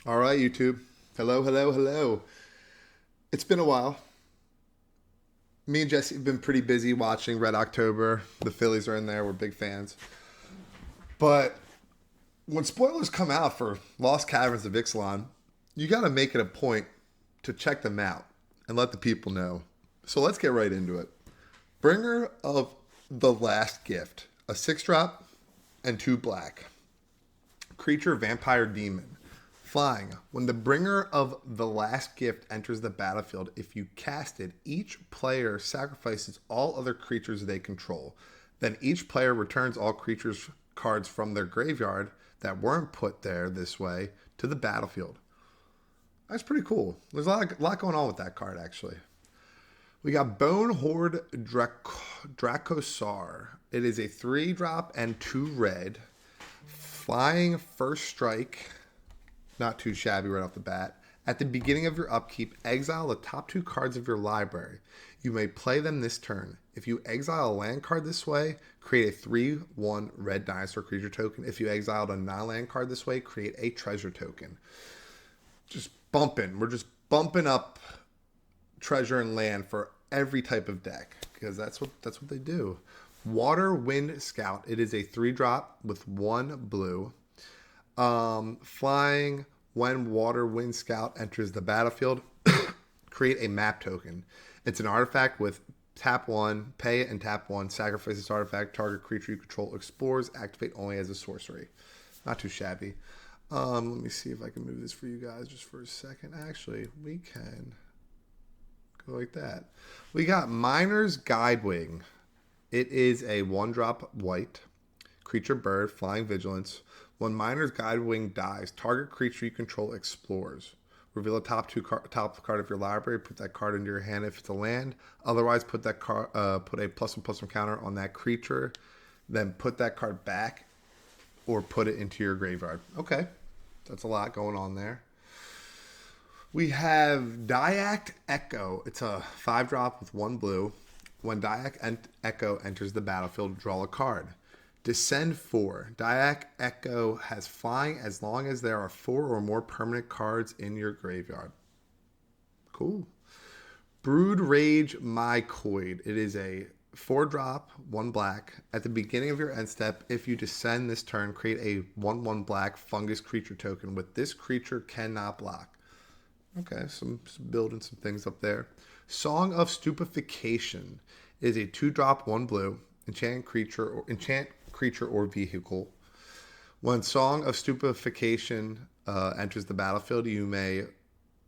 All right, YouTube. Hello, hello, hello. It's been a while. Me and Jesse have been pretty busy watching Red October. The Phillies are in there. We're big fans. But when spoilers come out for Lost Caverns of Ixalan, you got to make it a point to check them out and let the people know. So let's get right into it. Bringer of the Last Gift, a 6 drop and 2 black. Creature, vampire, demon. Flying. When the bringer of the last gift enters the battlefield, if you cast it, each player sacrifices all other creatures they control. Then each player returns all creatures cards from their graveyard that weren't put there this way to the battlefield. That's pretty cool. There's a lot going on with that card, actually. We got Bone Horde Dracosar. It is a 3 drop and 2 red. Flying first strike. Not too shabby right off the bat. At the beginning of your upkeep, exile the top 2 cards of your library. You may play them this turn. If you exile a land card this way, create a 3/1 red dinosaur creature token. If you exiled a non-land card this way, create a treasure token. Just bumping. We're just bumping up treasure and land for every type of deck because that's what they do. Water Wind Scout. It is a 3 drop with 1 blue. Flying. When Water Wind Scout enters the battlefield, create a map token. It's an artifact with tap 1, pay it, and tap 1. Sacrifice this artifact. Target creature you control explores. Activate only as a sorcery. Not too shabby. Let me see if I can move this for you guys just for a second. Actually, we can go like that. We got Miner's Guidewing. It is a 1 drop white creature bird, flying vigilance. When Miner's Guidewing dies, target creature you control explores. Reveal a top card of your library. Put that card into your hand if it's a land. Otherwise, put that card, put a +1/+1 counter on that creature. Then put that card back, or put it into your graveyard. Okay, that's a lot going on there. We have Dyack Echo. It's a 5 drop with 1 blue. When Dyack Echo enters the battlefield, draw a card. Descend 4. Dyack Echo has flying as long as there are 4 or more permanent cards in your graveyard. Cool. Brood Rage Mycoid. It is a 4 drop, 1 black. At the beginning of your end step, if you descend this turn, create a 1/1 black fungus creature token. With this creature cannot block. Okay, some building some things up there. Song of Stupefaction is a 2 drop, 1 blue. Enchant creature or vehicle. When Song of Stupefaction enters the battlefield, you may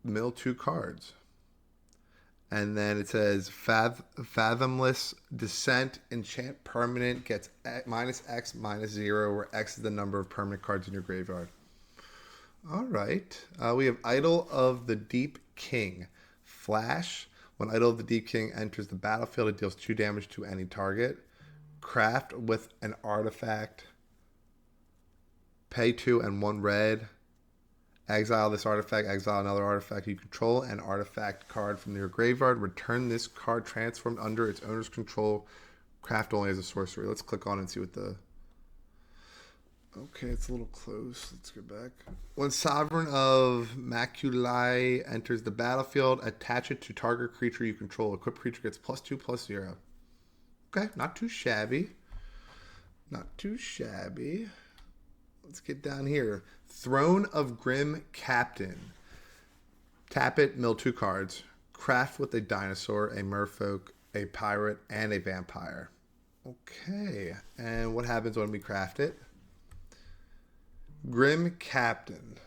mill 2 cards. And then it says Fathomless Descent. Enchant permanent gets -X -0, where X is the number of permanent cards in your graveyard. All right. We have Idol of the Deep King. Flash. When Idol of the Deep King enters the battlefield, it deals 2 damage to any target. Craft with an artifact. Pay 2 and 1 red. Exile this artifact. Exile another artifact you control. An artifact card from your graveyard. Return this card transformed under its owner's control. Craft only as a sorcery. Let's click on and see what the... Okay, it's a little close. Let's get back. When Sovereign of Maculae enters the battlefield, attach it to target creature you control. Equipped creature gets +2/+0. Okay, not too shabby. Not too shabby. Let's get down here. Throne of Grim Captain. Tap it, mill 2 cards. Craft with a dinosaur, a merfolk, a pirate, and a vampire. Okay, and what happens when we craft it? Grim Captain.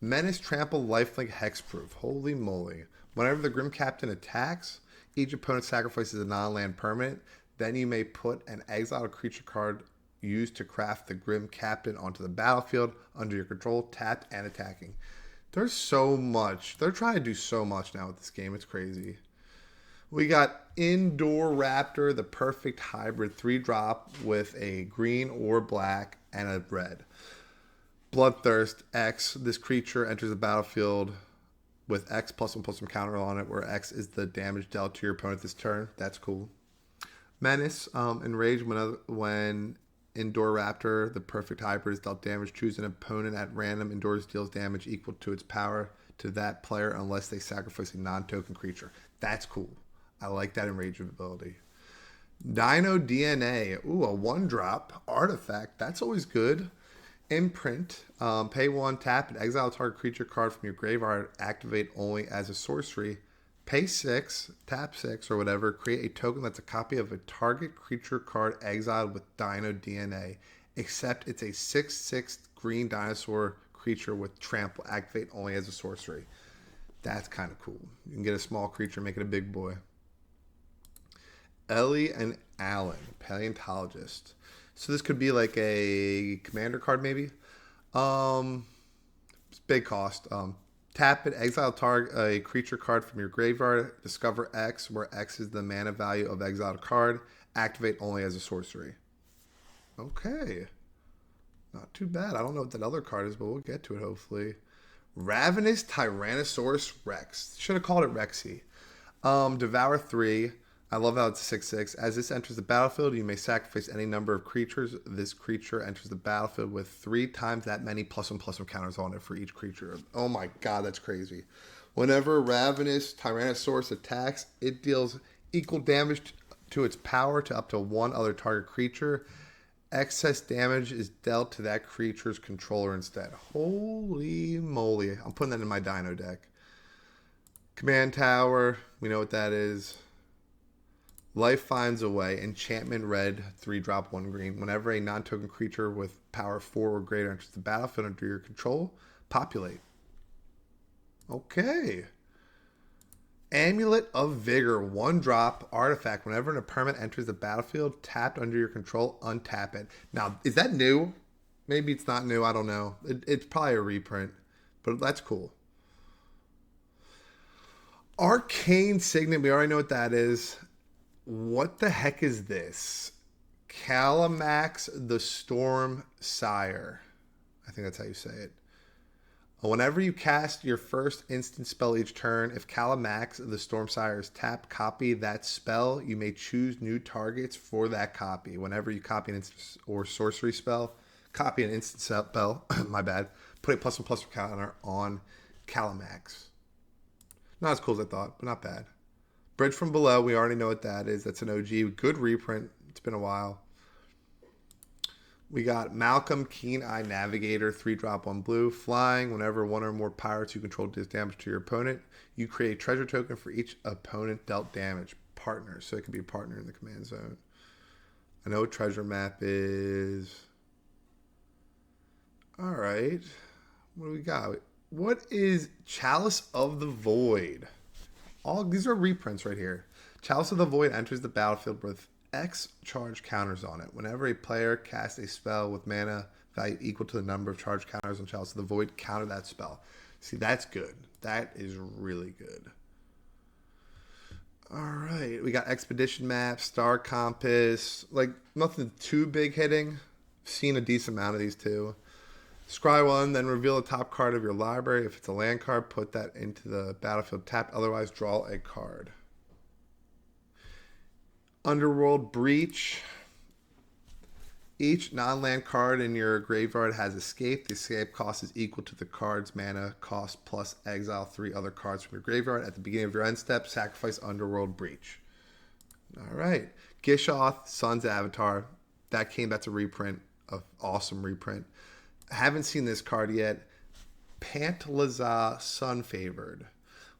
Menace, trample, lifelink, hexproof. Holy moly. Whenever the Grim Captain attacks, each opponent sacrifices a non-land permanent. Then you may put an exiled creature card used to craft the Grim Captain onto the battlefield under your control, tapped and attacking. There's so much. They're trying to do so much now with this game. It's crazy. We got Indoor Raptor, the perfect hybrid 3-drop with a green or black and a red. Bloodthirst X. This creature enters the battlefield with X +1/+1 counter on it, where X is the damage dealt to your opponent this turn. That's cool. Menace, enrage when Indoor Raptor, the perfect hybrid, is dealt damage. Choose an opponent at random. Indoors deals damage equal to its power to that player unless they sacrifice a non-token creature. That's cool. I like that enrage ability. Dino DNA. Ooh, a 1-drop artifact. That's always good. Imprint. Pay 1, tap, and exile a target creature card from your graveyard. Activate only as a sorcery. Pay 6, tap 6, or whatever. Create a token that's a copy of a target creature card exiled with Dino DNA, except it's a 6/6 green dinosaur creature with trample. Activate only as a sorcery. That's kind of cool. You can get a small creature, make it a big boy. Ellie and Alan, Paleontologist. So this could be like a commander card, maybe. It's big cost. Tap it, exile a creature card from your graveyard. Discover X, where X is the mana value of exiled card. Activate only as a sorcery. Okay. Not too bad. I don't know what that other card is, but we'll get to it hopefully. Ravenous Tyrannosaurus Rex. Should have called it Rexy. Devour 3. I love how it's 6/6. As this enters the battlefield, you may sacrifice any number of creatures. This creature enters the battlefield with 3 times that many +1/+1 counters on it for each creature. Oh my god, that's crazy. Whenever Ravenous Tyrannosaurus attacks, it deals equal damage to its power to up to 1 other target creature. Excess damage is dealt to that creature's controller instead. Holy moly. I'm putting that in my Dino deck. Command Tower. We know what that is. Life Finds a Way. Enchantment red. 3-drop 1 green. Whenever a non-token creature with power 4 or greater enters the battlefield under your control, populate. Okay. Amulet of Vigor. 1-drop artifact. Whenever an permanent enters the battlefield, tapped under your control, untap it. Now, is that new? Maybe it's not new. I don't know. It's probably a reprint, but that's cool. Arcane Signet. We already know what that is. What the heck is this? Calamax the Storm Sire. I think that's how you say it. Whenever you cast your first instant spell each turn, if Calamax the Storm Sire is tapped, copy that spell. You may choose new targets for that copy. Whenever you copy an instant or sorcery spell, copy an instant spell, my bad, put a +1/+1 counter on Calamax. Not as cool as I thought, but not bad. Bridge from Below, we already know what that is. That's an OG. Good reprint. It's been a while. We got Malcolm Keen Eye Navigator, 3-drop 1 blue. Flying, whenever 1 or more pirates you control deals damage to your opponent, you create a treasure token for each opponent dealt damage. Partner, so it can be a partner in the command zone. I know what treasure map is. Alright. What do we got? What is Chalice of the Void? All these are reprints right here. Chalice of the Void enters the battlefield with X charge counters on it. Whenever a player casts a spell with mana value equal to the number of charge counters on Chalice of the Void, counter that spell. See, that's good. That is really good. All right. We got Expedition Map, Star Compass. Like, nothing too big hitting. Seen a decent amount of these too. Scry 1, then reveal the top card of your library. If it's a land card, put that into the battlefield tapped. Otherwise, draw a card. Underworld Breach. Each non-land card in your graveyard has escape. The escape cost is equal to the card's mana cost plus exile 3 other cards from your graveyard. At the beginning of your end step, sacrifice Underworld Breach. All right. Gishoth, Sun's Avatar. That's a reprint. An awesome reprint. I haven't seen this card yet. Pantlaza Sunfavored.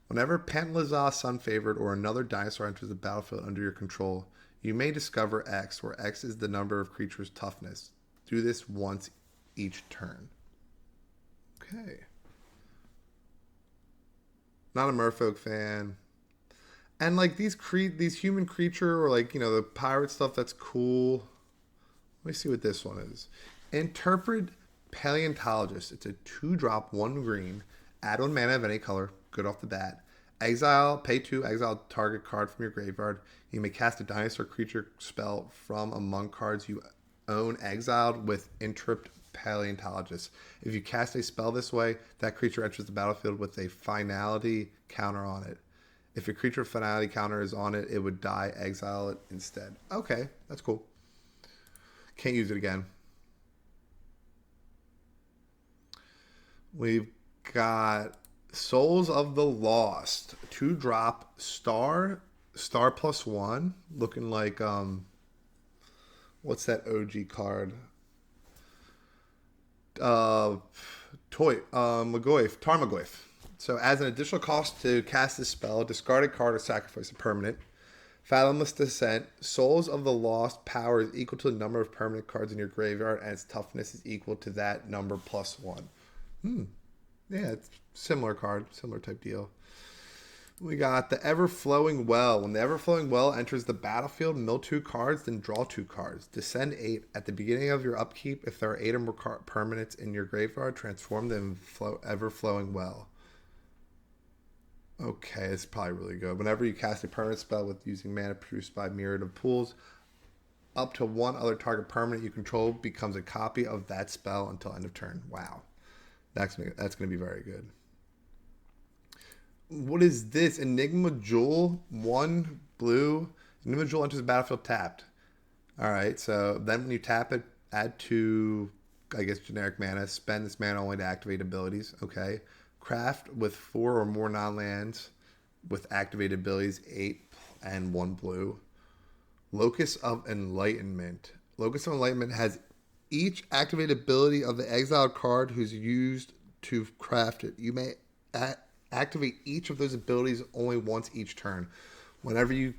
Whenever Pantlaza Sunfavored or another dinosaur enters the battlefield under your control, you may discover X, where X is the number of creatures' toughness. Do this once each turn. Okay. Not a Merfolk fan. And like these human creature or like, the pirate stuff, that's cool. Let me see what this one is. Interpret Paleontologist. It's a 2-drop 1 green. Add 1 mana of any color. Good off the bat. Pay 2, exile target card from your graveyard. You may cast a dinosaur creature spell from among cards you own exiled with Interpret Paleontologist. If you cast a spell this way, that creature enters the battlefield with a finality counter on it. If a creature finality counter is on it, it would die. Exile it instead. Okay, that's cool. Can't use it again. We've got Souls of the Lost. 2-drop star +1. Looking like what's that OG card? Tarmogoyf. So as an additional cost to cast this spell, discard a card or sacrifice a permanent. Fathomless Descent. Souls of the Lost power is equal to the number of permanent cards in your graveyard, and its toughness is equal to that number +1. Yeah, it's similar card, similar type deal. We got the Ever-Flowing Well. When the Ever-Flowing Well enters the battlefield, mill 2 cards, then draw 2 cards. Descend 8. At the beginning of your upkeep, if there are 8 or more permanents in your graveyard, transform them Ever-Flowing Well. Okay, it's probably really good. Whenever you cast a permanent spell with using mana produced by Myriad of Pools, up to 1 other target permanent you control becomes a copy of that spell until end of turn. Wow. That's gonna be very good. What is this? Enigma Jewel, 1 blue. Enigma Jewel enters the battlefield tapped. All right, so then when you tap it, add 2, I guess, generic mana. Spend this mana only to activate abilities. Okay. Craft with 4 or more non-lands with activated abilities, 8 and 1 blue. Locus of Enlightenment. Locus of Enlightenment has each activated ability of the exiled card who's used to craft it. You may activate each of those abilities only once each turn. Whenever you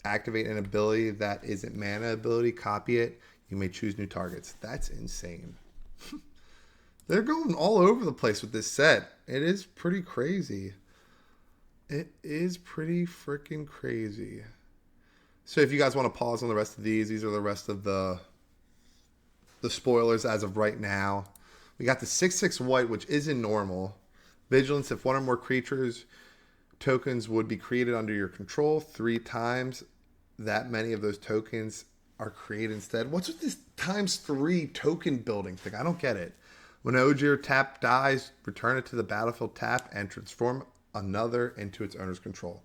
activate an ability that isn't mana ability, copy it. You may choose new targets. That's insane. They're going all over the place with this set. It is pretty crazy. It is pretty freaking crazy. So if you guys want to pause on the rest of these are the rest of the spoilers as of right now. We got the 6/6 white, which isn't normal. Vigilance, if 1 or more creatures tokens would be created under your control 3 times, that many of those tokens are created instead. What's with this ×3 token building thing? I don't get it. When Ogier tap dies, return it to the battlefield tap and transform another into its owner's control.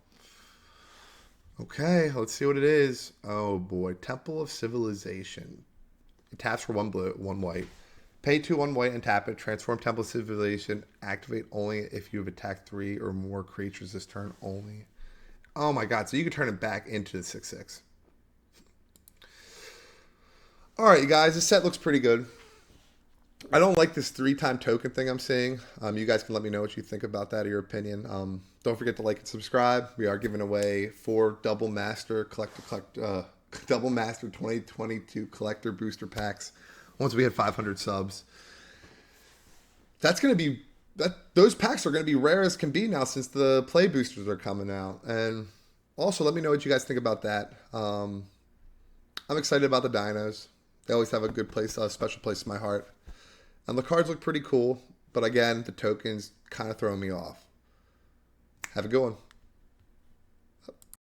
Okay, let's see what it is. Oh boy, Temple of Civilization. It taps for 1 blue, 1 white. Pay 2, 1 white and tap it. Transform Temple of Civilization. Activate only if you have attacked 3 or more creatures this turn only. Oh my god, so you can turn it back into the 6/6. Alright, you guys, this set looks pretty good. I don't like this 3-time token thing I'm seeing. You guys can let me know what you think about that or your opinion. Don't forget to like and subscribe. We are giving away 4 Double Master Double Master 2022 Collector Booster Packs once we hit 500 subs. That's going to be... those packs are going to be rare as can be now since the play boosters are coming out. And also, let me know what you guys think about that. I'm excited about the dinos. They always have a good place, a special place in my heart. And the cards look pretty cool, but again, the tokens kind of throw me off. Have a good one.